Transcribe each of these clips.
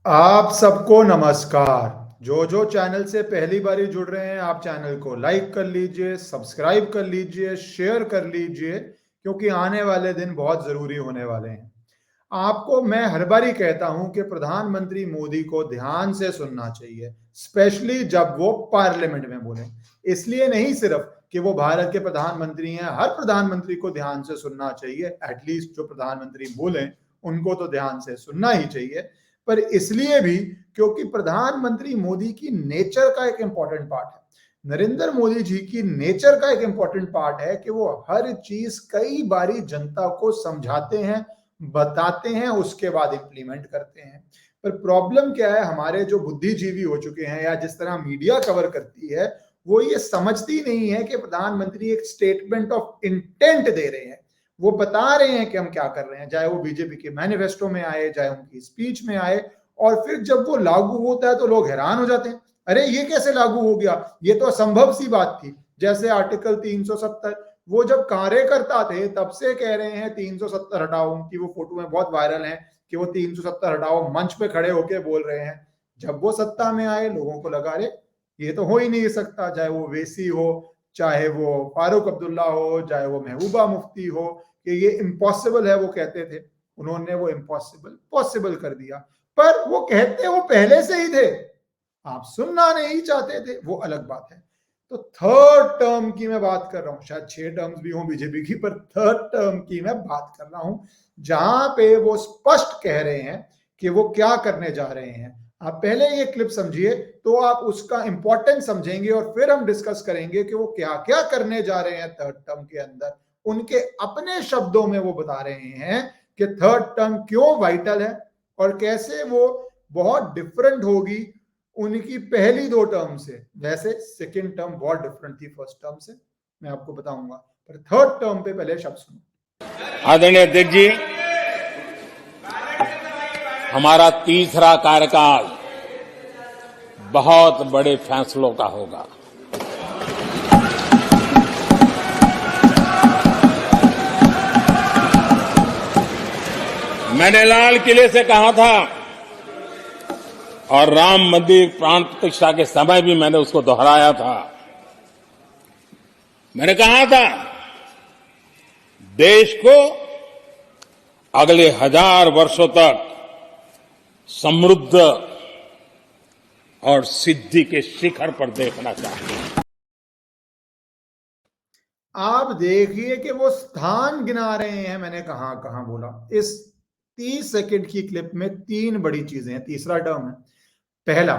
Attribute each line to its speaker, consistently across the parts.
Speaker 1: आप सबको नमस्कार। जो जो चैनल से पहली बारी जुड़ रहे हैं, आप चैनल को लाइक कर लीजिए, सब्सक्राइब कर लीजिए, शेयर कर लीजिए, क्योंकि आने वाले दिन बहुत ज़रूरी होने वाले हैं। आपको मैं हर बारी कहता हूं कि प्रधानमंत्री मोदी को ध्यान से सुनना चाहिए, स्पेशली जब वो पार्लियामेंट में बोले। इसलिए नहीं सिर्फ कि वो भारत के प्रधानमंत्री हैं, हर प्रधानमंत्री को ध्यान से सुनना चाहिए। एटलीस्ट जो प्रधानमंत्री बोले उनको तो ध्यान से सुनना ही चाहिए, पर इसलिए भी क्योंकि प्रधानमंत्री मोदी की नेचर का एक इंपॉर्टेंट पार्ट है। नरेंद्र मोदी जी की नेचर का एक इंपॉर्टेंट पार्ट है कि वो हर चीज कई बारी जनता को समझाते हैं, बताते हैं, उसके बाद इंप्लीमेंट करते हैं। पर प्रॉब्लम क्या है, हमारे जो बुद्धिजीवी हो चुके हैं या जिस तरह मीडिया कवर करती है, वो ये समझती नहीं है कि प्रधानमंत्री एक स्टेटमेंट ऑफ इंटेंट दे रहे हैं। वो बता रहे हैं कि हम क्या कर रहे हैं, चाहे वो बीजेपी के मैनिफेस्टो में आए, चाहे उनकी स्पीच में आए, और फिर जब वो लागू होता है तो लोग हैरान हो जाते हैं। अरे ये कैसे लागू हो गया, ये तो असंभव सी बात थी। जैसे आर्टिकल 370, वो जब कार्यकर्ता थे तब से कह रहे हैं 370 हटाओ। उनकी वो फोटो में बहुत वायरल है कि वो 370 हटाओ मंच पे खड़े होकर बोल रहे हैं। जब वो सत्ता में आए, लोगों को लगा अरे ये तो हो ही नहीं सकता, चाहे वो वेसी हो, चाहे वो फारूक अब्दुल्ला हो, चाहे वो महबूबा मुफ्ती हो, कि ये इम्पॉसिबल है, वो कहते थे। उन्होंने वो इम्पॉसिबल पॉसिबल कर दिया। पर वो कहते वो पहले से ही थे, आप सुनना नहीं चाहते थे, वो अलग बात है। तो थर्ड टर्म की मैं बात कर रहा हूं, शायद 6 टर्म्स भी हों बीजेपी की, पर थर्ड टर्म की मैं बात कर रहा हूं, जहां पे वो स्पष्ट कह रहे हैं कि वो क्या करने जा रहे हैं। आप पहले ये क्लिप समझिए तो आप उसका इंपॉर्टेंस समझेंगे, और फिर हम डिस्कस करेंगे कि वो क्या क्या करने जा रहे हैं थर्ड टर्म के अंदर। उनके अपने शब्दों में वो बता रहे हैं कि थर्ड टर्म क्यों वाइटल है और कैसे वो बहुत डिफरेंट होगी उनकी पहली 2 टर्म से। वैसे सेकेंड टर्म बहुत डिफरेंट थी फर्स्ट टर्म से, मैं आपको बताऊंगा, पर थर्ड टर्म पे पहले शब्द सुनो।
Speaker 2: आदरणीय अध्यक्ष जी, हमारा तीसरा कार्यकाल बहुत बड़े फैसलों का होगा। मैंने लाल किले से कहा था, और राम मंदिर प्राण प्रतिष्ठा के समय भी मैंने उसको दोहराया था। मैंने कहा था, देश को अगले 1000 वर्षों तक समृद्ध और सिद्धि के शिखर पर देखना चाहिए।
Speaker 1: आप देखिए कि वो स्थान गिना रहे हैं, मैंने कहां कहां बोला। इस 30 सेकंड की क्लिप में 3 बड़ी चीजें हैं, तीसरा टर्म है। पहला,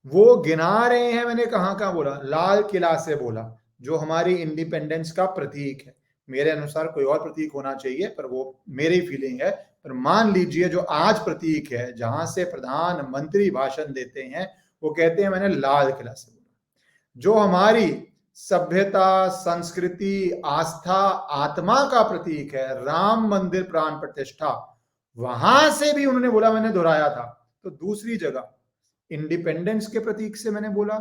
Speaker 1: वो गिना रहे हैं, मैंने कहां कहां बोला, लाल किला से बोला, जो हमारी इंडिपेंडेंस का प्रतीक है। मेरे अनुसार कोई और प्रतीक होना चाहिए, पर वो मेरी फीलिंग है। पर मान लीजिए जो आज प्रतीक है, जहां से प्रधानमंत्री भाषण देते हैं, वो कहते हैं मैंने लाल किला से बोला। जो हमारी सभ्यता, संस्कृति, आस्था, आत्मा का प्रतीक है, राम मंदिर प्राण प्रतिष्ठा, वहां से भी उन्होंने बोला, मैंने दोहराया था। तो दूसरी जगह इंडिपेंडेंस के प्रतीक से मैंने बोला,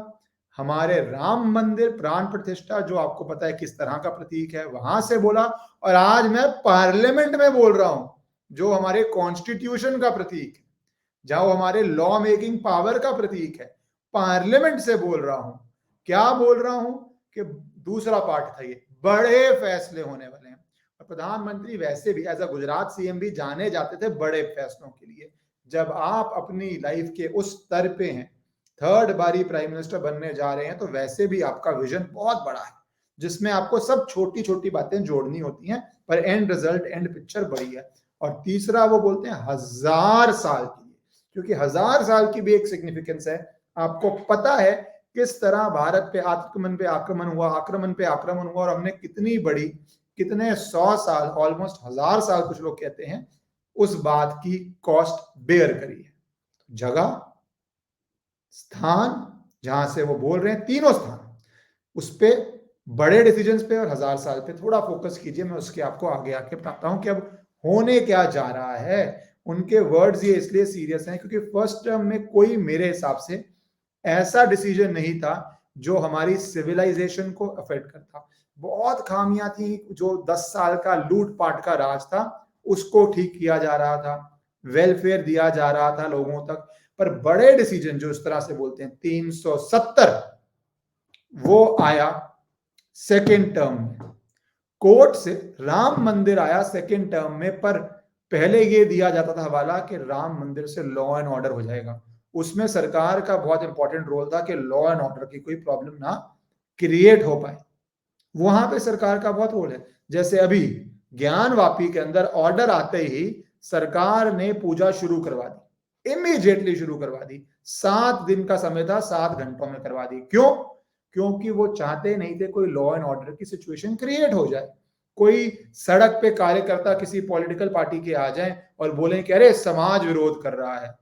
Speaker 1: हमारे राम मंदिर प्राण प्रतिष्ठा, जो आपको पता है किस तरह का प्रतीक है, वहां से बोला। और आज मैं पार्लियामेंट में बोल रहा हूं, जो हमारे कॉन्स्टिट्यूशन का प्रतीक है, जहां हमारे लॉ मेकिंग पावर का प्रतीक है, पार्लियामेंट से बोल रहा हूं। क्या बोल रहा हूं कि दूसरा पार्ट था, ये बड़े फैसले होने वाले हैं। और प्रधानमंत्री वैसे भी एज अ गुजरात सीएम भी जाने जाते थे बड़े फैसलों के लिए। जब आप अपनी लाइफ के उस स्तर पे हैं, थर्ड बारी प्राइम मिनिस्टर बनने जा रहे हैं, तो वैसे भी आपका विजन बहुत बड़ा है, जिसमें आपको सब छोटी छोटी बातें जोड़नी होती हैं, पर एंड रिजल्ट, एंड पिक्चर बड़ी है। और तीसरा, वो बोलते हैं 1000 साल की, क्योंकि 1000 साल की भी एक सिग्निफिकेंस है। आपको पता है किस तरह भारत पे आक्रमण पे आक्रमण हुआ, आक्रमण पे आक्रमण हुआ, और हमने कितनी बड़ी, कितने 100 साल, ऑलमोस्ट 1000 साल कुछ लोग कहते हैं, उस बात की कॉस्ट बेयर करी है। जगह, स्थान, जहां से वो बोल रहे हैं, तीनों स्थान, उस पे बड़े डिसीजंस पे और 1000 साल पे थोड़ा फोकस कीजिए। मैं उसके आपको आगे आके बताता हूं कि अब होने क्या जा रहा है। उनके वर्ड्स ये इसलिए सीरियस हैं क्योंकि फर्स्ट टर्म में कोई मेरे हिसाब से ऐसा डिसीजन नहीं था जो हमारी सिविलाइजेशन को अफेक्ट करता। बहुत खामियां थी, जो 10 साल का लूटपाट का राज था उसको ठीक किया जा रहा था, वेलफेयर दिया जा रहा था लोगों तक। पर बड़े डिसीजन जो इस तरह से बोलते हैं 370 वो आया सेकेंड टर्म में। कोर्ट से राम मंदिर आया सेकेंड टर्म में, पर पहले ये दिया जाता था हवाला कि राम मंदिर से लॉ एंड ऑर्डर हो जाएगा। उसमें सरकार का बहुत इंपॉर्टेंट रोल था कि लॉ एंड ऑर्डर की कोई प्रॉब्लम ना क्रिएट हो पाए, वहां पे सरकार का बहुत रोल है। जैसे अभी ज्ञानवापी के अंदर ऑर्डर आते ही सरकार ने पूजा शुरू करवा दी, इमीडिएटली शुरू करवा दी। 7 दिन का समय था, 7 घंटों में करवा दी। क्यों? क्योंकि वो चाहते नहीं थे कोई लॉ एंड ऑर्डर की सिचुएशन क्रिएट हो जाए, कोई सड़क पे कार्यकर्ता किसी पॉलिटिकल पार्टी के आ जाएं और बोलें कि अरे समाज विरोध कर रहा है,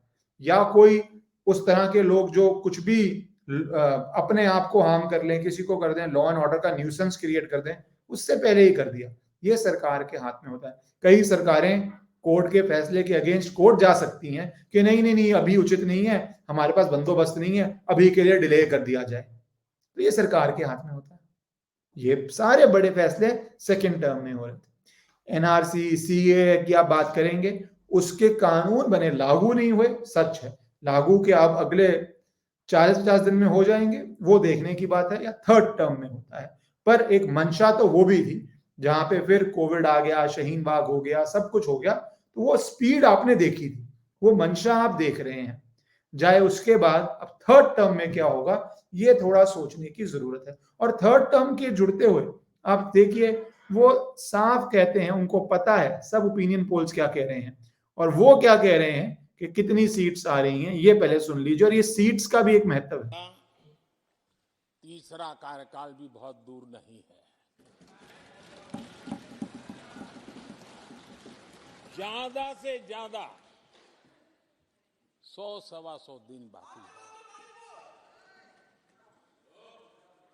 Speaker 1: या कोई उस तरह के लोग जो कुछ भी अपने आप को हार्म कर लें, किसी को कर दें, लॉ एंड ऑर्डर का न्यूसेंस क्रिएट कर दें, उससे पहले ही कर दिया। ये सरकार के हाथ में होता है। कई सरकारें कोर्ट के फैसले के अगेंस्ट कोर्ट जा सकती हैं कि नहीं नहीं नहीं, अभी उचित नहीं है, हमारे पास बंदोबस्त नहीं है, अभी के लिए डिले कर दिया जाए। तो ये सरकार के हाथ में होता है। ये सारे बड़े फैसले सेकेंड टर्म में हो रहे थे। एनआरसी, सीए की आप बात करेंगे, उसके कानून बने, लागू नहीं हुए, सच है। लागू के आप अगले 40-50 दिन में हो जाएंगे, वो देखने की बात है, या थर्ड टर्म में होता है। पर एक मंशा तो वो भी थी, जहां पे फिर कोविड आ गया, शाहीन बाग हो गया, सब कुछ हो गया, तो वो स्पीड आपने देखी थी, वो मंशा आप देख रहे हैं। जाए उसके बाद अब थर्ड टर्म में क्या होगा, ये थोड़ा सोचने की जरूरत है। और थर्ड टर्म के जुड़ते हुए आप देखिए, वो साफ कहते हैं, उनको पता है सब ओपिनियन पोल्स क्या कह रहे हैं, और वो क्या कह रहे हैं कि कितनी सीट्स आ रही हैं, ये पहले सुन लीजिए। और ये सीट्स का भी एक महत्व है।
Speaker 2: तीसरा कार्यकाल भी बहुत दूर नहीं है। ज्यादा से ज्यादा 100-125 दिन बाकी है।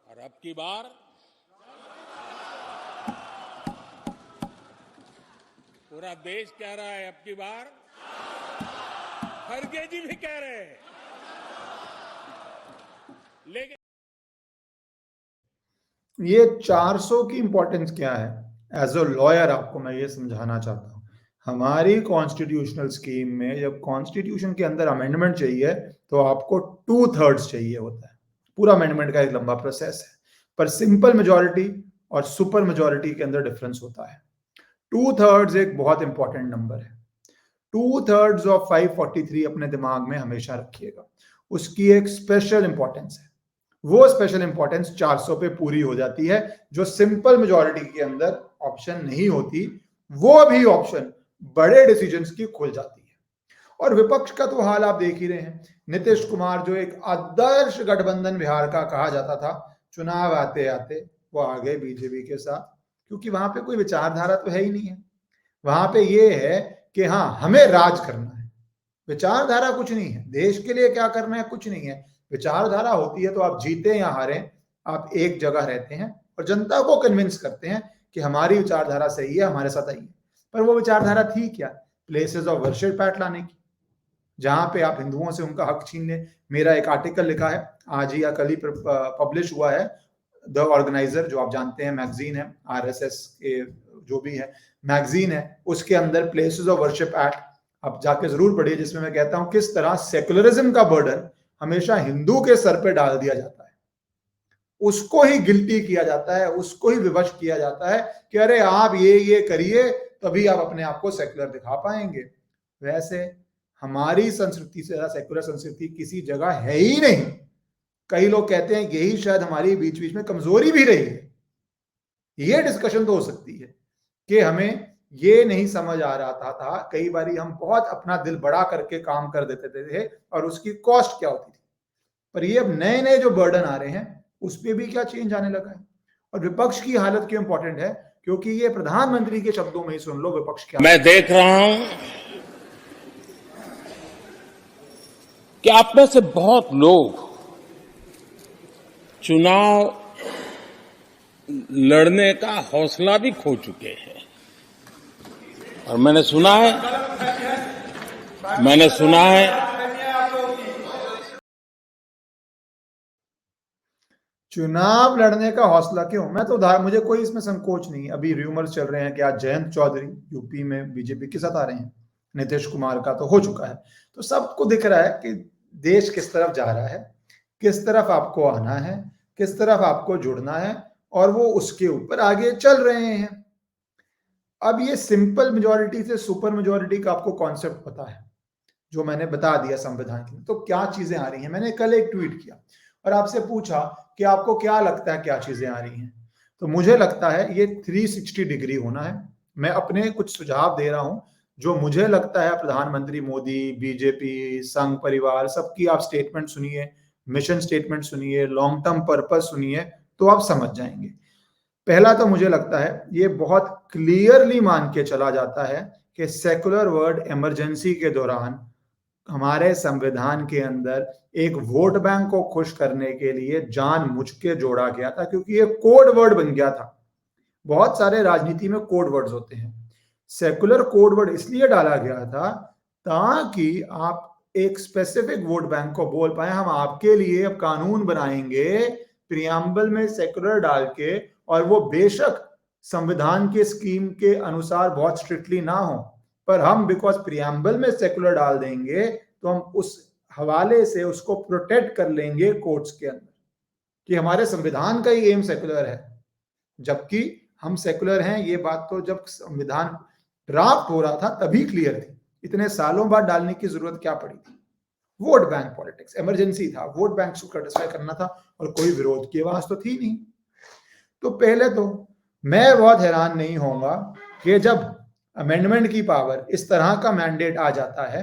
Speaker 2: और अब की बार पूरा देश कह रहा है, अब की बार खड़गे जी भी कह रहे हैं, लेकिन
Speaker 1: ये 400 की इंपॉर्टेंस क्या है, एज अ लॉयर आपको मैं ये समझाना चाहता हूं। हमारी कॉन्स्टिट्यूशनल स्कीम में जब कॉन्स्टिट्यूशन के अंदर अमेंडमेंट चाहिए तो आपको 2/3 चाहिए होता है। पूरा अमेंडमेंट का एक लंबा प्रोसेस है, पर सिंपल मेजॉरिटी और सुपर मेजॉरिटी के अंदर डिफरेंस होता है। 2/3 एक बहुत इंपॉर्टेंट नंबर है। 2/3 ऑफ 543 अपने दिमाग में हमेशा रखिएगा, उसकी एक स्पेशल इंपॉर्टेंस है। वो स्पेशल इंपॉर्टेंस 400 पे पूरी हो जाती है, जो सिंपल मेजॉरिटी के अंदर ऑप्शन नहीं होती, वो भी ऑप्शन बड़े डिसीजंस की खुल जाती है। और विपक्ष का तो हाल आप देख ही रहे हैं। नीतीश कुमार जो एक आदर्श गठबंधन बिहार का कहा जाता था, चुनाव आते आते वो आ गए बीजेपी के साथ, क्योंकि वहां पे कोई विचारधारा तो है ही नहीं है। वहां पे ये है कि हाँ हमें राज करना है, विचारधारा कुछ नहीं है, देश के लिए क्या करना है कुछ नहीं है। विचारधारा होती है तो आप जीते या हारें, आप एक जगह रहते हैं और जनता को कन्विंस करते हैं कि हमारी विचारधारा सही है, हमारे साथ आइए। पर वो विचारधारा थी क्या? प्लेसेस ऑफ वर्शिप एक्ट लाने की, जहां पे आप हिंदुओं से उनका हक छीन लें। मेरा एक आर्टिकल लिखा है, आज ही या कल ही पब्लिश हुआ है, द ऑर्गेनाइजर, जो आप जानते हैं मैगजीन है, आरएसएस के जो भी है मैगजीन है, उसके अंदर प्लेसेस ऑफ वर्शिप एक्ट आप जाके जरूर पढ़िए, जिसमें मैं कहता हूं किस तरह सेकुलरिज्म का बर्डन हमेशा हिंदू के सर पे डाल दिया जाता है, उसको ही गिल्टी किया जाता है, उसको ही विवश किया जाता है कि अरे आप ये करिए तभी आप अपने आप को सेकुलर दिखा पाएंगे। वैसे हमारी संस्कृति से ज्यादा सेकुलर संस्कृति किसी जगह है ही नहीं। कई लोग कहते हैं यही शायद हमारी बीच बीच में कमजोरी भी रही है। ये डिस्कशन तो हो सकती है कि हमें ये नहीं समझ आ रहा था कई बारी हम बहुत अपना दिल बड़ा करके काम कर देते थे और उसकी कॉस्ट क्या होती थी। पर ये अब नए नए जो बर्डन आ रहे हैं उस पर भी क्या चेंज आने लगा है। और विपक्ष की हालत क्यों इंपॉर्टेंट है? क्योंकि ये प्रधानमंत्री के शब्दों में ही सुन लो विपक्ष क्या।
Speaker 2: मैं देख रहा हूं कि आप में से बहुत लोग चुनाव लड़ने का हौसला भी खो चुके हैं। और मैंने सुना है
Speaker 1: चुनाव लड़ने का हौसला क्यों? मैं तो मुझे कोई इसमें संकोच नहीं। अभी रूमर्स चल रहे हैं कि आज जयंत चौधरी यूपी में बीजेपी के साथ आ रहे हैं, नीतीश कुमार का तो हो चुका है। तो सबको दिख रहा है कि देश किस तरफ जा रहा है, किस तरफ आपको आना है, किस तरफ आपको जुड़ना है, और वो उसके ऊपर आगे चल रहे हैं। अब ये सिंपल मेजॉरिटी से सुपर मेजॉरिटी का आपको कॉन्सेप्ट पता है, जो मैंने बता दिया संविधान की। तो क्या चीजें आ रही हैं, मैंने कल एक ट्वीट किया और आपसे पूछा कि आपको क्या लगता है क्या चीजें आ रही हैं। तो मुझे लगता है ये 360 डिग्री होना है। मैं अपने कुछ सुझाव दे रहा हूं जो मुझे लगता है प्रधानमंत्री मोदी, बीजेपी, संघ परिवार, सबकी आप स्टेटमेंट सुनिए, मिशन स्टेटमेंट सुनिए, लॉन्ग टर्म पर्पस सुनिए, तो आप समझ जाएंगे। पहला तो मुझे लगता है ये बहुत क्लियरली मान के चला जाता है कि सेकुलर वर्ड इमरजेंसी के दौरान हमारे संविधान के अंदर एक वोट बैंक को खुश करने के लिए जानबूझ के जोड़ा गया था, क्योंकि ये कोड वर्ड बन गया था। बहुत सारे राजनीति में कोड वर्ड्स होते हैं। सेकुलर कोड वर्ड इसलिए डाला गया था ताकि आप एक स्पेसिफिक वोट बैंक को बोल पाए, हम आपके लिए अब कानून बनाएंगे प्रियम्बल में सेकुलर डाल के, और वो बेशक संविधान के स्कीम के अनुसार बहुत स्ट्रिक्टली ना हो, पर हम बिकॉज प्रियम्बल में सेकुलर डाल देंगे तो हम उस हवाले से उसको प्रोटेक्ट कर लेंगे कोर्ट्स के अंदर कि हमारे संविधान का ही एम सेकुलर है, जबकि हम सेकुलर हैं। ये बात तो जब संविधान ड्राफ्ट हो रहा था तभी क्लियर थी, इतने सालों बाद डालने की जरूरत क्या पड़ी थी। वोट बैंक पॉलिटिक्स, इमरजेंसी था, वोट बैंक को सेटिस्फाई करना था, और कोई विरोध की आवाज तो थी नहीं। तो पहले तो मैं बहुत हैरान नहीं होऊंगा कि जब अमेंडमेंट की पावर इस तरह का मैंडेट आ जाता है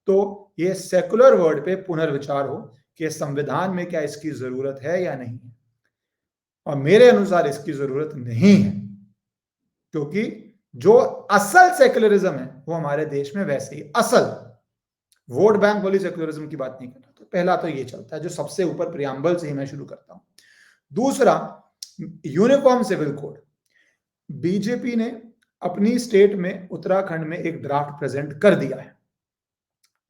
Speaker 1: तो ये सेकुलर वर्ड पे पुनर्विचार हो कि संविधान में क्या इसकी जरूरत है या नहीं है। और मेरे अनुसार इसकी जरूरत नहीं है, क्योंकि जो असल सेकुलरिज्म है वो हमारे देश में वैसे ही असल वोट बैंक वाली सेकुलरिज्म की बात नहीं कर रहा। तो पहला तो ये चलता है, जो सबसे ऊपर प्रियम्बल से ही मैं शुरू करता हूं। दूसरा, यूनिफॉर्म सिविल कोड। बीजेपी ने अपनी स्टेट में उत्तराखंड में एक ड्राफ्ट प्रेजेंट कर दिया है।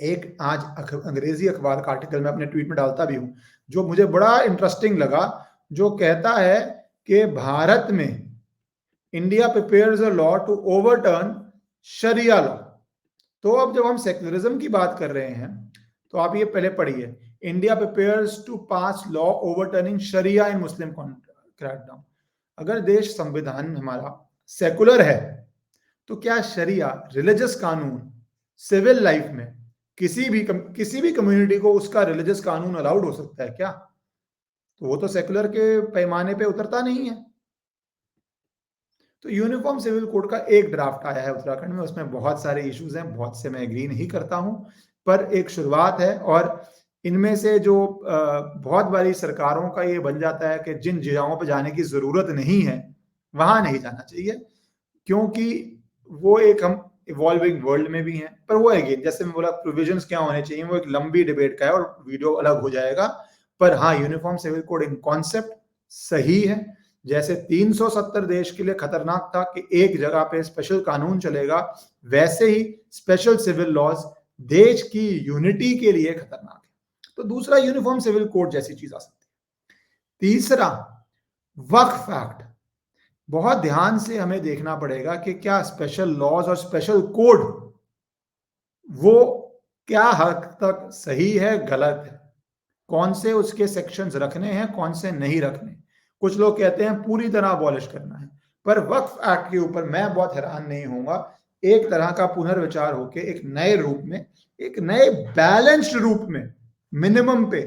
Speaker 1: एक आज अंग्रेजी अखबार का आर्टिकल मैं अपने ट्वीट में डालता भी हूं, जो मुझे बड़ा इंटरेस्टिंग लगा, जो कहता है कि भारत में India prepares a law to overturn शरिया लॉ। तो अब जब हम सेक्युलरिज्म की बात कर रहे हैं तो आप ये पहले पढ़िए, India prepares to pass law overturning शरिया इन मुस्लिम क्रैकडाउन। अगर देश संविधान हमारा सेकुलर है तो क्या शरिया रिलीजियस कानून सिविल लाइफ में किसी भी कम्युनिटी को उसका रिलीजियस कानून अलाउड हो सकता है क्या? तो वो तो सेकुलर के पैमाने पे उतरता नहीं है। तो यूनिफॉर्म सिविल कोड का एक ड्राफ्ट आया है उत्तराखंड में, उसमें बहुत सारे इश्यूज हैं, बहुत से मैं एग्री नहीं करता हूं, पर एक शुरुआत है। और इनमें से जो बहुत बारी सरकारों का ये बन जाता है कि जिन जगहों पर जाने की जरूरत नहीं है वहां नहीं जाना चाहिए, क्योंकि वो एक हम इवॉल्विंग वर्ल्ड में भी हैं। पर वो अगेन जैसे मैं बोला प्रोविजंस क्या होने चाहिए, वो एक लंबी डिबेट का है और वीडियो अलग हो जाएगा। पर हाँ, यूनिफॉर्म सिविल कोड इन कॉन्सेप्ट सही है। जैसे 370 देश के लिए खतरनाक था कि एक जगह पे स्पेशल कानून चलेगा, वैसे ही स्पेशल सिविल लॉज देश की यूनिटी के लिए खतरनाक है। तो दूसरा, यूनिफॉर्म सिविल कोड जैसी चीज आ सकती है। तीसरा, वक्फ एक्ट। बहुत ध्यान से हमें देखना पड़ेगा कि क्या स्पेशल लॉज और स्पेशल कोड वो क्या हद तक सही है, गलत है, कौन से उसके सेक्शंस रखने हैं, कौन से नहीं रखने। कुछ लोग कहते हैं पूरी तरह अबॉलिश करना है, पर वक्फ एक्ट के ऊपर मैं बहुत हैरान नहीं होऊंगा एक तरह का पुनर्विचार होकर एक नए रूप में, एक नए बैलेंस्ड रूप में, मिनिमम पे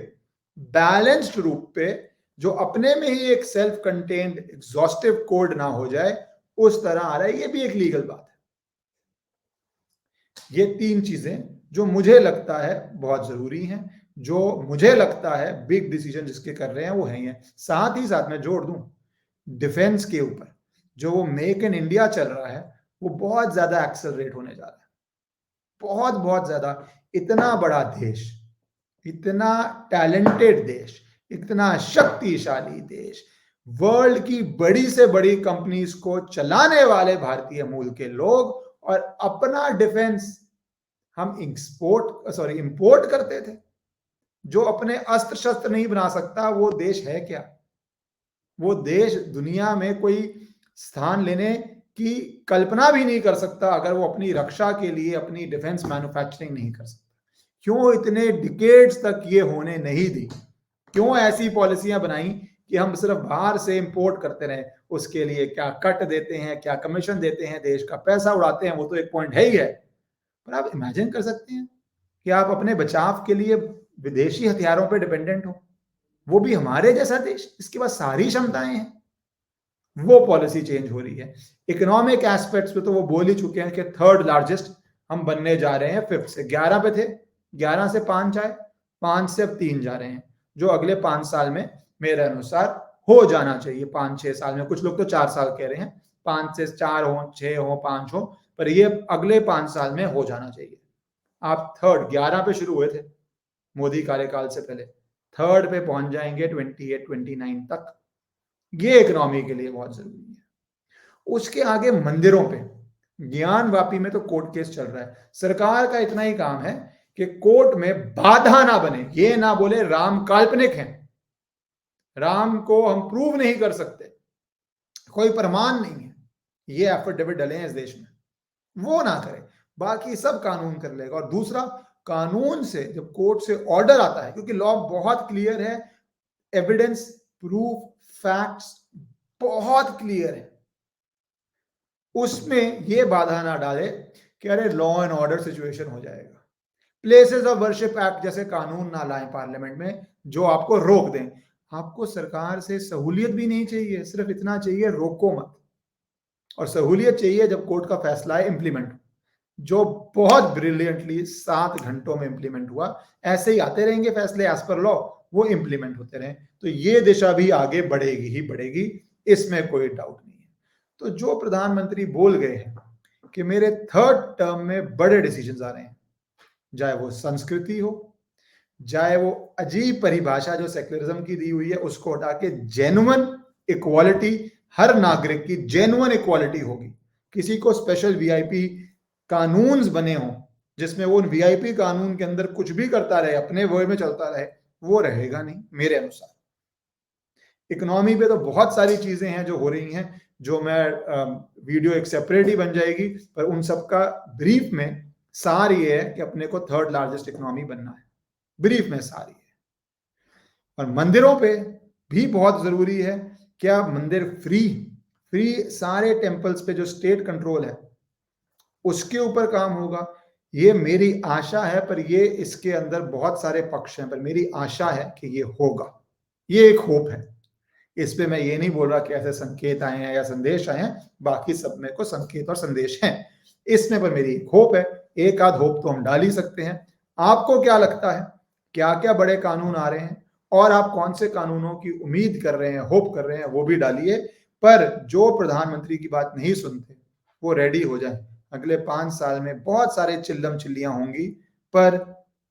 Speaker 1: बैलेंस्ड रूप पे, जो अपने में ही एक सेल्फ कंटेन्ड एग्जॉस्टिव कोड ना हो जाए, उस तरह आ रहा है। ये भी एक लीगल बात है। ये तीन चीजें जो मुझे लगता है बहुत जरूरी हैं, जो मुझे लगता है बिग डिसीजन जिसके कर रहे हैं वो है। साथ ही साथ मैं जोड़ दूं, डिफेंस के ऊपर जो वो मेक इन इंडिया चल रहा है वो बहुत ज्यादा एक्सेलरेट होने जा रहा है, बहुत बहुत ज्यादा। इतना बड़ा देश, इतना टैलेंटेड देश, इतना शक्तिशाली देश, वर्ल्ड की बड़ी से बड़ी कंपनीज को चलाने वाले भारतीय मूल के लोग, और अपना डिफेंस हम इंपोर्ट करते थे। जो अपने अस्त्र शस्त्र नहीं बना सकता वो देश है क्या? वो देश दुनिया में कोई स्थान लेने की कल्पना भी नहीं कर सकता अगर वो अपनी रक्षा के लिए अपनी डिफेंस मैन्युफैक्चरिंग नहीं कर सकता। क्यों इतने डिकेड्स तक ये होने नहीं दी? क्यों ऐसी पॉलिसियां बनाई कि हम सिर्फ बाहर से इंपोर्ट करते रहे? उसके लिए क्या कट देते हैं, क्या कमीशन देते हैं, देश का पैसा उड़ाते हैं, वो तो एक पॉइंट है ही है। पर आप इमेजिन कर सकते हैं कि आप अपने बचाव के लिए विदेशी हथियारों पर डिपेंडेंट हो, वो भी हमारे जैसा देश, इसके पास सारी क्षमताएं हैं। वो पॉलिसी चेंज हो रही है। इकोनॉमिक एस्पेक्ट्स पे तो वो बोल ही चुके हैं कि थर्ड लार्जेस्ट हम बनने जा रहे हैं, फिफ्थ से। 11 पे थे, 11 से 5 आए, 5 से अब 3 जा रहे हैं, जो अगले 5 साल में मेरे अनुसार हो जाना चाहिए। 5-6 साल में, कुछ लोग तो 4 साल कह रहे हैं, 5 से 4 हो, 6 हो, 5 हो, पर ये अगले 5 साल में हो जाना चाहिए। आप थर्ड, 11 पे शुरू हुए थे मोदी कार्यकाल से पहले, थर्ड पे पहुंच जाएंगे 28-29 तक। ये इकोनॉमी के लिए बहुत जरूरी है। उसके आगे मंदिरों पे, ज्ञानवापी में तो कोर्ट केस चल रहा है। सरकार का इतना ही काम है कि कोर्ट में बाधा ना बने, ये ना बोले राम काल्पनिक है, राम को हम प्रूव नहीं कर सकते, कोई प्रमाण नहीं है, ये एफिडेविट डले हैं इस देश में, वो ना करे, बाकी सब कानून कर लेगा। और दूसरा, कानून से जब कोर्ट से ऑर्डर आता है, क्योंकि लॉ बहुत क्लियर है, एविडेंस, प्रूफ, फैक्ट्स बहुत क्लियर है, उसमें ये बाधा ना डाले कि अरे लॉ एंड ऑर्डर सिचुएशन हो जाएगा। प्लेसेस ऑफ वर्शिप एक्ट जैसे कानून ना लाएं पार्लियामेंट में जो आपको रोक दें। आपको सरकार से सहूलियत भी नहीं चाहिए, सिर्फ इतना चाहिए रोको मत, और सहूलियत चाहिए जब कोर्ट का फैसला है इंप्लीमेंट, जो बहुत ब्रिलियंटली 7 घंटों में इंप्लीमेंट हुआ। ऐसे ही आते रहेंगे फैसले एज पर लॉ, वो इंप्लीमेंट होते रहे, तो ये दिशा भी आगे बढ़ेगी ही बढ़ेगी, इसमें कोई डाउट नहीं है। तो जो प्रधानमंत्री बोल गए हैं कि मेरे थर्ड टर्म में बड़े डिसीजन आ रहे हैं, चाहे वो संस्कृति हो, चाहे वो अजीब परिभाषा जो सेक्युलरिज्म की दी हुई है उसको हटा के जेन्युइन इक्वालिटी, हर नागरिक की जेन्युइन इक्वालिटी होगी। किसी को स्पेशल वीआईपी कानून बने हों जिसमें वो वीआईपी कानून के अंदर कुछ भी करता रहे, अपने वे में चलता रहे, वो रहेगा नहीं मेरे अनुसार। इकोनॉमी पे तो बहुत सारी चीजें हैं जो हो रही हैं, जो मैं वीडियो एक सेपरेट ही बन जाएगी, पर उन सब का ब्रीफ में सार ये है कि अपने को थर्ड लार्जेस्ट इकोनॉमी बनना है, ब्रीफ में सार ये है। और मंदिरों पे भी बहुत जरूरी है, क्या मंदिर फ्री सारे टेम्पल्स पे जो स्टेट कंट्रोल है उसके ऊपर काम होगा, ये मेरी आशा है। पर ये इसके अंदर बहुत सारे पक्ष हैं, पर मेरी आशा है कि ये होगा, ये एक होप है। इस पे मैं ये नहीं बोल रहा कि ऐसे संकेत आए हैं या संदेश आए हैं, बाकी सब में को संकेत और संदेश हैं, इसमें पर मेरी एक होप है। एक आध होप तो हम डाल ही सकते हैं। आपको क्या लगता है, क्या क्या बड़े कानून आ रहे हैं और आप कौन से कानूनों की उम्मीद कर रहे हैं, होप कर रहे हैं, वो भी डालिए। पर जो प्रधानमंत्री की बात नहीं सुनते वो रेडी हो जाए, अगले 5 साल में बहुत सारे चिल्लम चिल्लियां होंगी। पर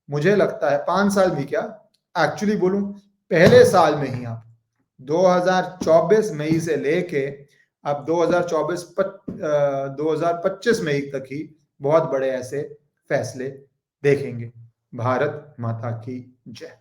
Speaker 1: मुझे लगता है 5 साल भी क्या, एक्चुअली बोलूं पहले साल में ही आप 2024 मई से लेके अब 2025 मई तक ही बहुत बड़े ऐसे फैसले देखेंगे। भारत माता की जय।